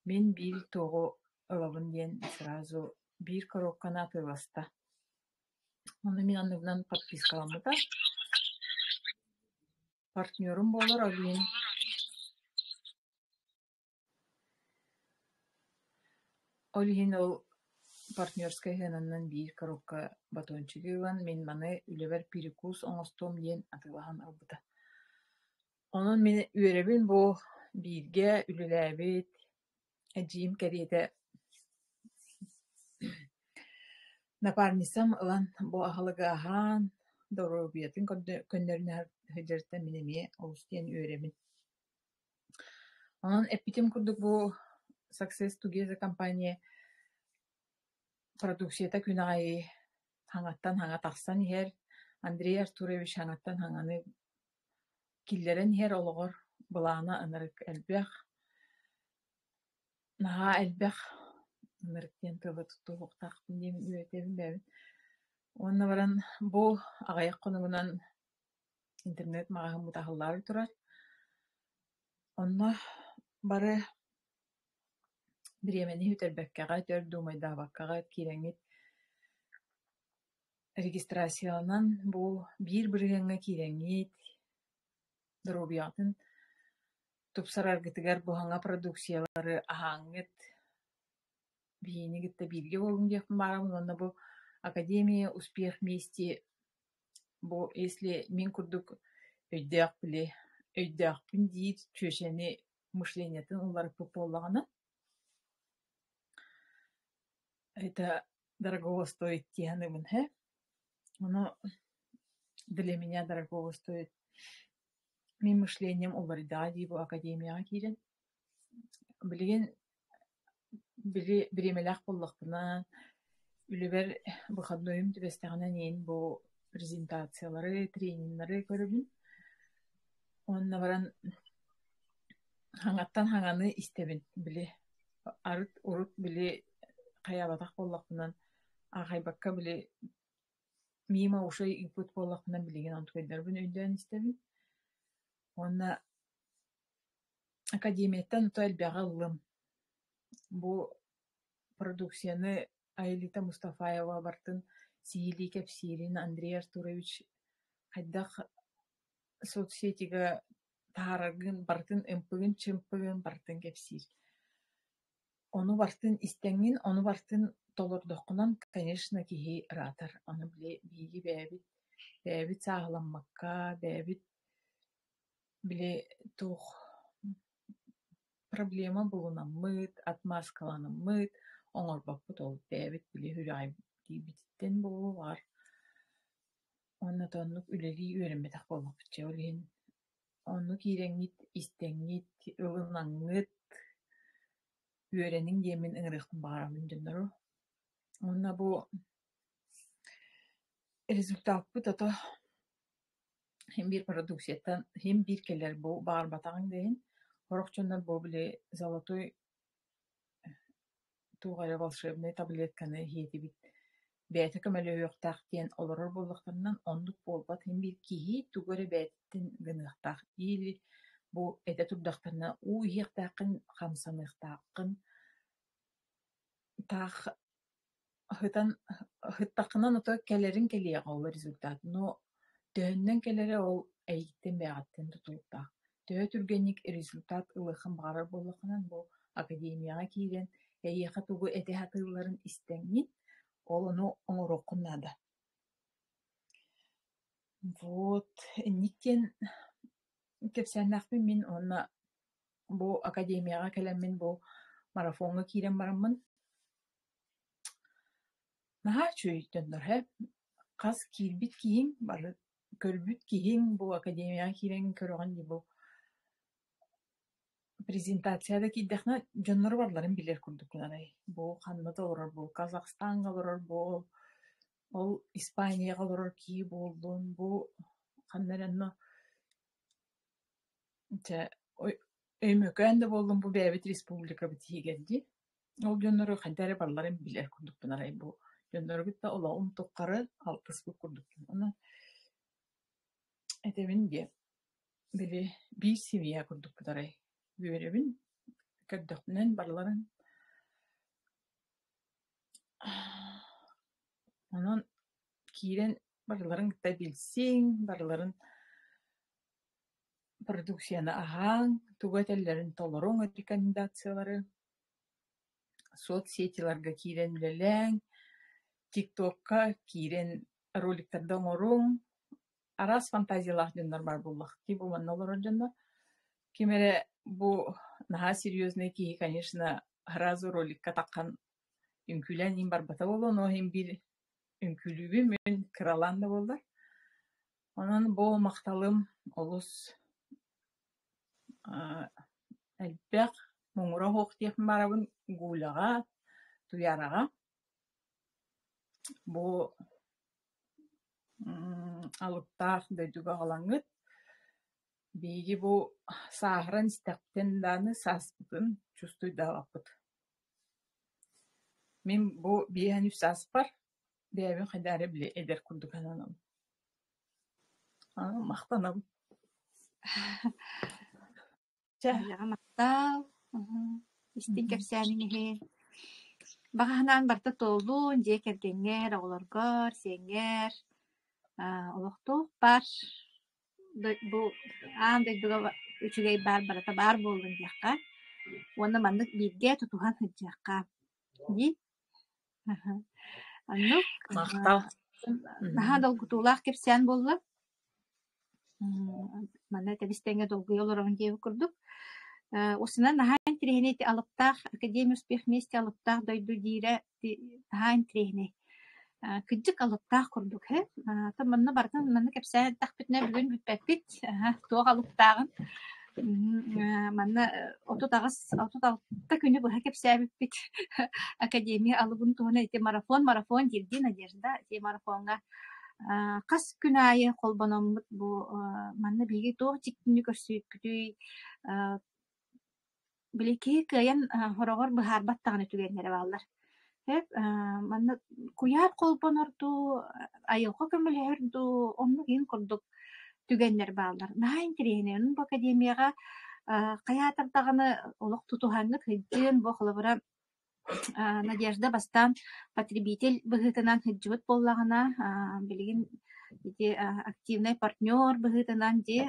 Мен бир тоҕо ылабын диэн сразу бир коробканы атыыласта. Оны мен анныгынан подпискаламмыта. Партнерым болар олиин. Олиин ол партнерская хэнаннан бир коробка батончигыылан мен маны үлебер перекус оҥостуом диэн атыылаһан ылбыта. Онон мен үөребин бу бииргэ үлэлээбит эдьиим кэриэтэ напарницам ылан бу аһылыгааһаан доробуйатын көннөрүнэ hyдьарыта мен эмиэ олус диэн үөребин. Онон эппитим курдук бу Success Together компания продукцията күнаҕайы хаҥаттан хаҥа тахсан иһэр Андрей Артурович хаҥаттан хаҥаны киллэрэн иһэр олоҕор былаана ынырык элбэх наһаа элбэх ынырык диэн тыла туттуһуохтаахпын диэн үөтэбин бэбин. Уонна баран бу аҕайах хонугунан интернет маҕаһыммыт аһыллаабый турар. Онно бары бириэмэни үтэрбэккэҕэ төр дуумайдаабаккаҕа киирэҥҥит регистрацияланан бу биир бырыһыаҥҥа киирэҥҥит доробуйаатын тупсараргытыгар буһаҥа продукциялары аһааҥҥыт биһиини гытта бииргэ буолуҥ диэхпин баарабын. Онно бу Академия Успех вместе бу если мин курдук өйдөөхпүн диир чүөчэни мышлениятын уларыппыт буоллаҕына это дорогого стоит тиһаныбын, хэ? Оно для меня дорогого стоит. Мин мышлением уларыдаҕа дии бу академияға киирэн. Билигин биремелээх буоллахпына үлүбэр выходнойум түбэстэҕинэн иин бу презентациялары, тренингнары көрүбүн. Онна баран хаҥаттан хаҥаны истэбин. Били арыт урут били хайаабатах буоллахпынан аахайбакка били миима ушай ыппыт буоллахпынан билигин онтугайдарбын өйдөөн истэбин. Онна академияттан ото элбэҕэ ыллым. Бу продукцияны Аэлита Мустафаева бартын сиили кэпсиирин Андрей Артурович хайдах соцсетига таараргын бартын ымпыгын чымпыгын бартын кэпсиир. Ону бартын истэҥҥин, ону бартын толордоххунан, конечно, киһи ыраатар. Ону биһиги бээбит сааһыламмакка, бээбит били туох проблема булунаммыт, отмаскаланаммыт, оҥорбаппыт ол бээбит били хүрээҕи диибититтэн булуугар. Онно тоннук үлэлии үөрэммэтэх буоллахпыччы олиһин. Онну киирэҥҥит, истэҥҥит, ылынаҥҥыт үөрэниҥ диэмин ыҥырыахпын баҕарабын дьоннору. Онна бу результатпыт ото хим биир продукциятан хим биир келэр бу баарбатаҕыҥ дэйин хорохчоннор бу били золотой туuҕайа волшебный таблетканы иһиэтибит бээтэ көмөлөһүөхтаах диэн олорор буоллахтарынан оннук буолбат хим биир киһи тугу эрэ бээттин гыныахтаах иили бу этэ турдахтарына уу иһиэхтааххын хамсаныахтааххын таах хыттаххынан ото кэлэрин кэлиэҕэ ол результат, но төһөннөн кэлэрэ ол эйиттен бээҕаттен тутулуктаах. Төһө түргэнник результат ылыаххын баҕарар буоллаххынан бу академияға киирэн эйиэхэ тугу этэһэ атыылларын истэҥҥин ол ону оҥоруоххун наада. Вот инниттен кэпсээннэхпин мин онна бу академияға кэлэммин бу марафонга киирэн бараммын. Наһаа чүөй дьоннор, хэ? Хас киирбит киһиҥ бары көрбүт киһиҥ бу академияға киирэн көрөҕөн дии бу презентацияда киирдэхнэ дьоннор барларын билэр курдуккун арай. Бу ханныта олорор бу Казахстанга олорор бу ол Испанияга олорор кии буоллун бу ханнарынно өймөкөөн да буоллун бу бээбит республика битиһигэрди. Ол дьоннору хайдары барларын билэр курдуккун арай. Бу дьонноргутта олоҕун туххары алтыспыт курдуккун. Ону этебин дие били биир семья курдуккут арай. Үөребин Көддөкнен барларын онон киирен барларын да билсиң, барларын продукцияны аһаң, тугателлерин толоруң рекомендациялары, соцсетиларга киирен үлеләң, ТикТокка киирен роликтарда оҥоруң, арас фантазиялах дьоннор бар буллах. Ки бу манна олорор дьоннор. Кимере бу наһаа серьезный киһи, конечно, сразу роликка таккан үңкүлэн ин барбата болу, но ин бир үңкүлүүбү мен кыралан да болдар. Онон бу макталым олус элбэх муңура хоох диэхин барабын гуулага, туярага. Бу алыктаах дөйдүгө алаңыт. Биги бу саахыран истэхтен дааны сааспытын чувствуйдаабаппыт. Мен бу биэhän үс сааспар, биэбин хайдаары биле эдер курдукананам. Мактанам. Аяга мактал. Истин кепсәнин Баганан барта толун, же кергенгер, оголоргор, сеңгер, олохтук бар. Бу андайдыга үчүгей бар барата бар болдун жакка. Онда мандык бирге тутуган хыджакка. Ди? Анну Мактал. наха долгутулах кепсән болду. Манда тебистенге долгуй олорон дебі курдук. Осынан нахан трехнети алыптах, Академия успех вместе алыптах дойду дире нахан трехне. Кыджык алыптах курдук. Там манна бартан манна кепсән тахпитне бүгүн бүтпәппит. Туох алыптагын. Манна отуталта күнү быха кепсәбиппит. Академия алыбын туһуна эти марафон дирди Надежда. Эти марафонга кас күнайы колбономмут бу манна биги тоох тиктини көрсүппүтүй билеки кыян хорогор быхарбаттаганы түгеннере баллар. Манна куяр колбонорду айылга көмөлөрдү онну кийин курдук түгеннер баллар. Найн тренерин бу академияга каятардаганы олох тутуханны хыджын бу холобура Надежда бастан потребитель быгытынан хыджыбыт боллагана билигин активный партнер быгытынан де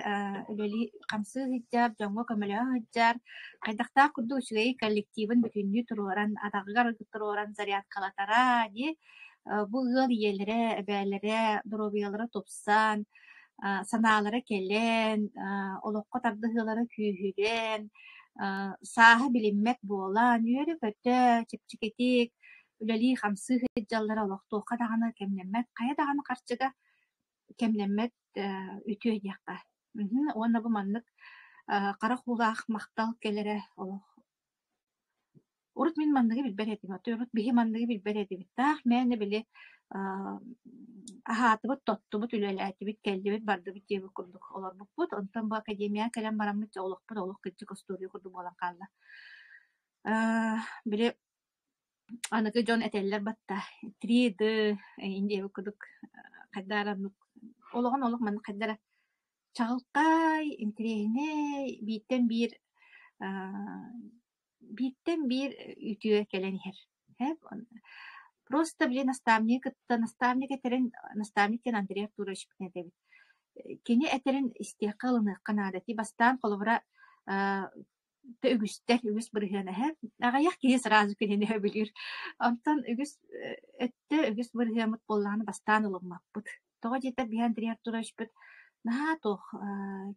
үлели камсы хыджар, жоңго көмөлө хыджар, кайдакта курду үчүгей коллективын бүтүннү туруран, атагыгар туруран зарядкалатара де бу ыл иелере, эбээлере, дробиялары топсан, санаалары келен, олокко тардыгылары күйүрен, сааһы билиммек буолан, үөрү көтө, чипчикетик, үлели хамсы хыджаллара олохтуоха даганы кемнеммет, кая даганы карчыга кемнеммет үтүө диакка. Уонна бу маннык кара хулаах мактал келере олох. Урут мин манныгы билбер этим, урут биһи манныгы билбер этим. Таах мэни били аһаатыбыт тоттубут үлелээтибит келдибит бардыбыт диэби курдук олорбуппут. Онтон бу академия келен бараммыт олохпут олох кыджык студия курдук болан калла. Били аныгы жон этеллер батта 3D индиэби курдук кайдаранукологон олох манны кайдара чагылкай интерегине биттен бир үтүө келенихер. Просто, наставник этерин, наставниктен Андрей Артурович битнедебит. Кини этерин истиякалыны канадати бастан колобура үгүс бырыхана агаяк кини сразу кини билир. Онтон үгүс бырыхамыт болланы бастан улыммаппыт. Тога жета би Андрей Артурович бит наха тох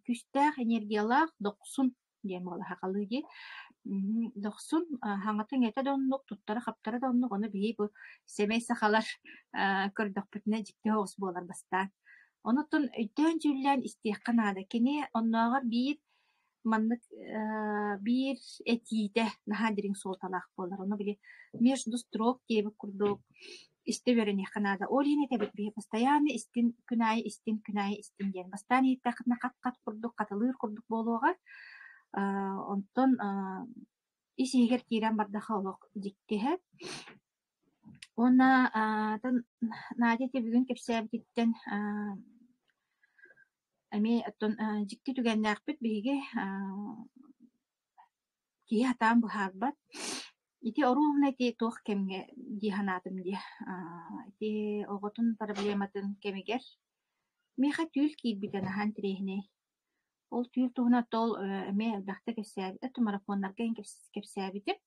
күстэх энергиялах доксун диэн бола хакалыги. Доксун хаңатын эте доннук туттара хаптара доннук оны бии бу семей сахалар көрдөкпүтүнө жикте оос болар бастан. Онутун өйдөн жүллен истиякканада кини онногор бир маннык бир этиде наха дирин солталак болар. Оны били между строк диэби курдук исте веренеханада. Олини тебит бии постоянно истин күнай диэн. Бастан иттакытна кат курдук, катылыр курдук болуога. Онтон исигер кирен бардаха олок диктеhe. Она надете бүгүн кепсәбиттен эми оттон дикти түгеннәкпит биге кие хатаан быһаарбат ити оруна ити туох кемге диханатым ди ити оготун проблематын кемигер меха түүл киирбитен ахан тирехне ол түүл туһуна тол эме дахта кепсээбит эту марафоннарга кепсээбитим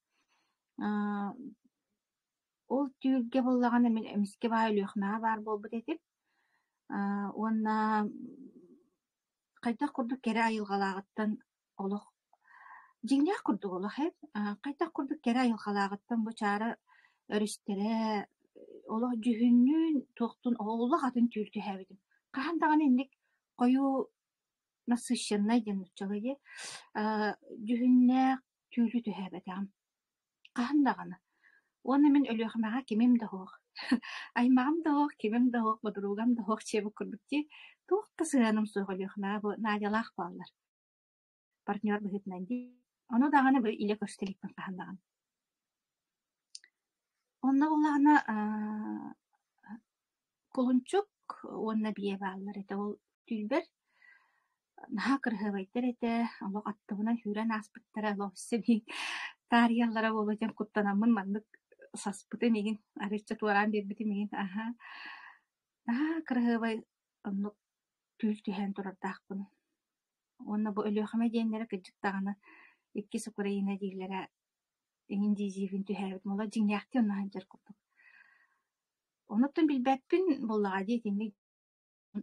ол түүлге боллагана мен эмиске баа үлүөхмаа бар болбут этип уонна кайдах курдук кере айылгалаагыттан олох жиңнээх курдук олох кайдах курдук кере айылгалаагыттан бу чаары өрүстере олох жүһүннүүн туохтун ооллах атын түүлтү хэбитим кахандаган инник кою насыщеннай ден уччалыйы жүһүннээх түүлү түһэбэтэм кахандагана уонна мен өлүөхмээҕэ кимим да хуох аймагам да хуох кимим да хуох бодуругам да хуох чебу курдукти туохта сыаным суох өлүөхмээҕэ бу наадьалаах бааллар партнер быһытнан ди ону дагана бу иле көстөликпин кахандаган онна буллагана кулунчук уонна бие бааллар эте ол түүлбер наха кырыһыбайдар эте олох аттыбынан хүрэн ааспыттара лоссеби таарыяллара болотен куттанаммын маннык саспыты мигин арычча туаран бербити мигин наха кырыһыбай оннук түүл түһэн турардаахпын онна бу өлүөхөмө диэннере кыдьыктагана икки сукурайына дииллера эҥин диизиифин түһээбит мола жиңнээхти оннаһан дьар курдук онуттан билбэппин боллаҕа дии тинник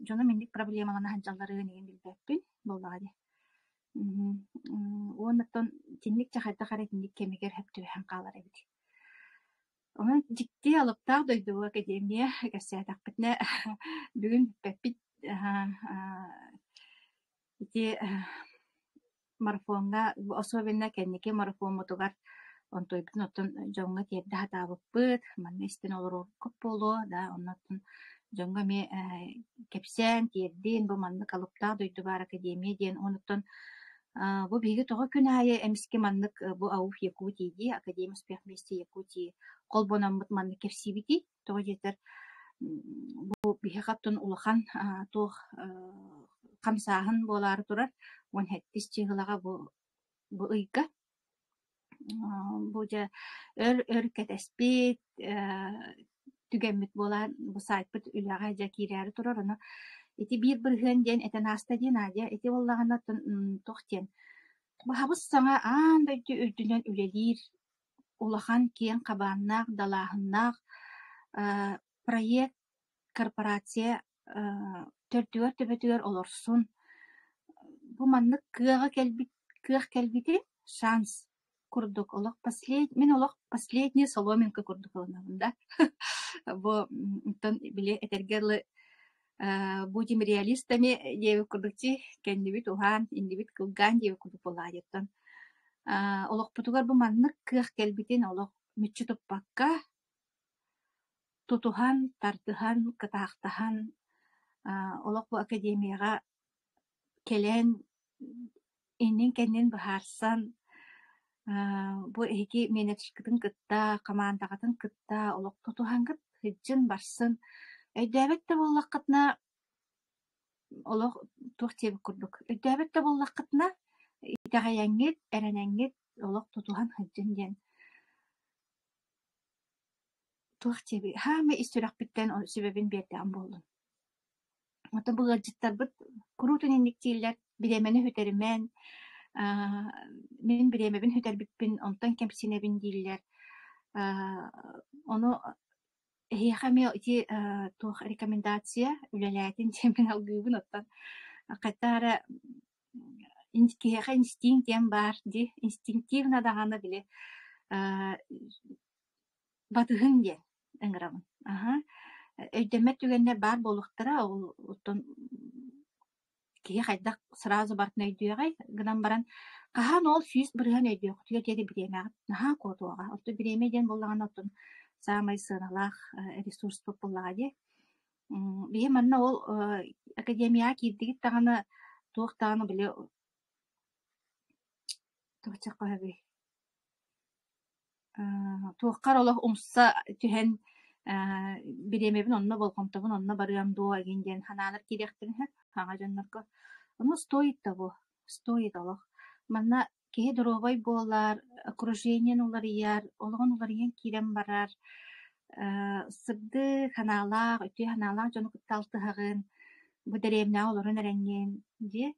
дьоно минник проблемалана ханчалларыгын иген билбэппин боллаҕа ди уоннаттан тинник чахайда хара тинник кемигер хөптүбэхэн хаалар эбит онон дикти алыптаах дойдугу академия кэссээтэхпитне бүгүн бэппит ити марафонга особенно кенники марафон мотугар онтойбутун оттон жоңга тиэрдэ хатаабыппыт манна истин олорор көп болуо да оннотун жоңга ме кепсээн тиэрдиин бу маннык алыптаах дойдубаар академия диэн онуттан бу биги тоҕо күн аайы эмиске маннык бу ауф Якутии ди академия успех вместе Якутии колбонаммыт маннык кепсибити тоҕо дьетер бу биги хаптын улахан туох хамсааһын буолаары турар уон хэттис чыгылага бу ыйга бу дьэ өр кэтэспит түгэммит буолаан бу сайтпыт үлэҕэ дьэ киирээри турар ону ити биир бырыһыан диэн этэнааста диэн аадьа ити боллагана туох диэн баһабыс саҥа аан дойду үрдүнэн үлэлиир улахан киэн хабааннаах далааһыннаах проект корпорация төрдүгөр төбөтүгөр олорсун бу маннык кыах келбити шанс курдук олох последняя соломинка курдук да бу тон биле этергерлы будем реалистами диэби курдукти кеннибит ухан индибит кылгаан диэби курдук болаайыттан олохпутугар бу маннык кыах келбитин олох мүччү туппакка тутухан тартыхан кытаахтахан олох бу академияга келен иннин кеннин быһаарсан бу эки менеджкытын кытта командагатын кытта олох тутухангыт хыджын барсын өйдөөбөт да боллаккытна олох туох тиэби курдук өйдөөбөт да боллаккытна итаҕайаҥҥит эрэнэҥҥит олох тутухан хыджын диэн туох тиэби хаама истүрэхпиттэн сүбэбин биэрдэҕин буоллун ото быгылдьыттарбыт куруутун инниктииллэр биремени хүтэримэн мен биремебин хүтэрбиппин онтон кемсинебин дииллэр ону эхиэхами ити туох рекомендация үлэлээтин диэмин алгыыбын оттон каттаара киэхэ инстинкт диэн баар ди инстинктивна даҕаны биле батыһын диэн ыҥырамын өйдөммэт түгэннэ баар болуктара ол оттон киһи хайдах сразу бартын өйдүөҕэй гынан баран каһаан ол сүүс бырыһан өйдүөх түгэ диэри биремээҕит наһаа куотуоҕа отто биремэ диэн боллагана оттон саамай сыаналаах ресурс боллаҕа ди биһи манна ол академияга киирдигит таҕаны туох таҕаны биле туочаккаби туоххар олох умса түһэн биремебин онно болхомтобун онно барыам дуо эгин диэн ханаалар кириэхтэрин хаҥа дьоннорго ону стоит олох манна киһи доробай буолар, окружениен уларыйар, олоҕун уларыйан киирэн барар, сырды ханаалаах, үтүө ханаалаах дьону кытталтыһаҕын, бу дэриэмнээх олорун эрэҥҥиэн дии,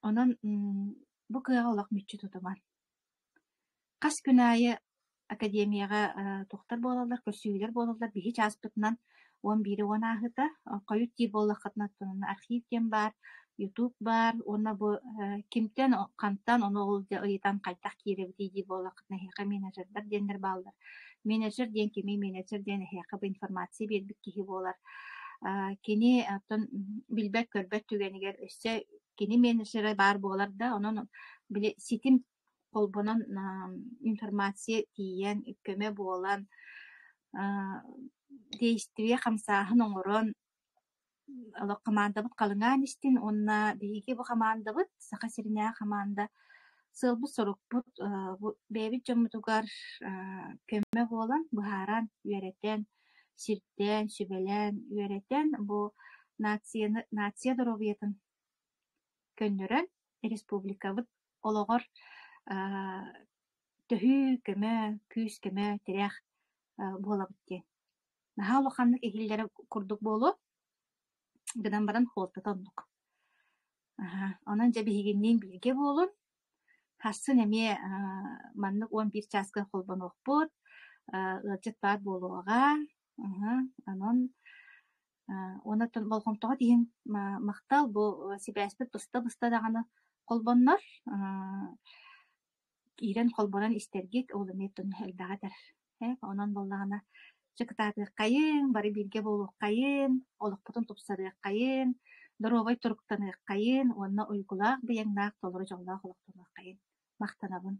онон бу кыаҕа олох мүччү тутуман. Хас күнээйи академияға тухтар буолалар, көсүүлэр буолалар, биһи чааспытынан уон бири уон ааһыта, хойут дии буоллаххытына архив диэн бар, ютуб бар, уонна бу кимтен хантан ону олдя ыйытан хайдах кииребитии дии буоллаххытына эһиэхэ менеджердар диэннэр бааллар. Менеджер диэн кими менеджер диэн эһиэхэ бу информация биэрбит киһи буолар. Кини оттон билбэт көрбөт түгэнигэр өссө кини менеджері бар буолар да, онон били ситим колбонон информация тиийэн, көмө буолан, действие хамсааһын оҥорон олох командабыт калыҥаан истин, онна биһиги бу командабыт саха сиринээх команда сылбыт сорукпут бэбит дьоммутугар көмө буолан быһааран үөрэтэн, сиртэн, сүбэлэн, үөрэтэн бу нация доробиятын көннөрөн республикабыт олоҕор төһүү көмө, күүс көмө тирэх буолабыт диэн. Наһаа улаханнык эхиллэри курдук буолу, гынан баран хуолта тоннук. Онон дьэ биһигинниин билгэ буолун, хасын эмиэ маннык уон бир чааска холбонуохпут, ыалдьыт баар буолуоҕа, онон онотон болохонтоҕо диһин махтал бу сибээспит быста даҕаны холбоннор, киирэн холбонон истэргит олумиеттун элбэҕэтэр. Онон боллаҕына чыкытаатыаххайыын, бары бииргэ буолуоххайыын, олохпутун тупсарыаххайыын, доробай туруктаныаххайыын, уонна уйгулаах быйаҥнаах толору дьоллоох олохтонооххайыын. Махтанабын.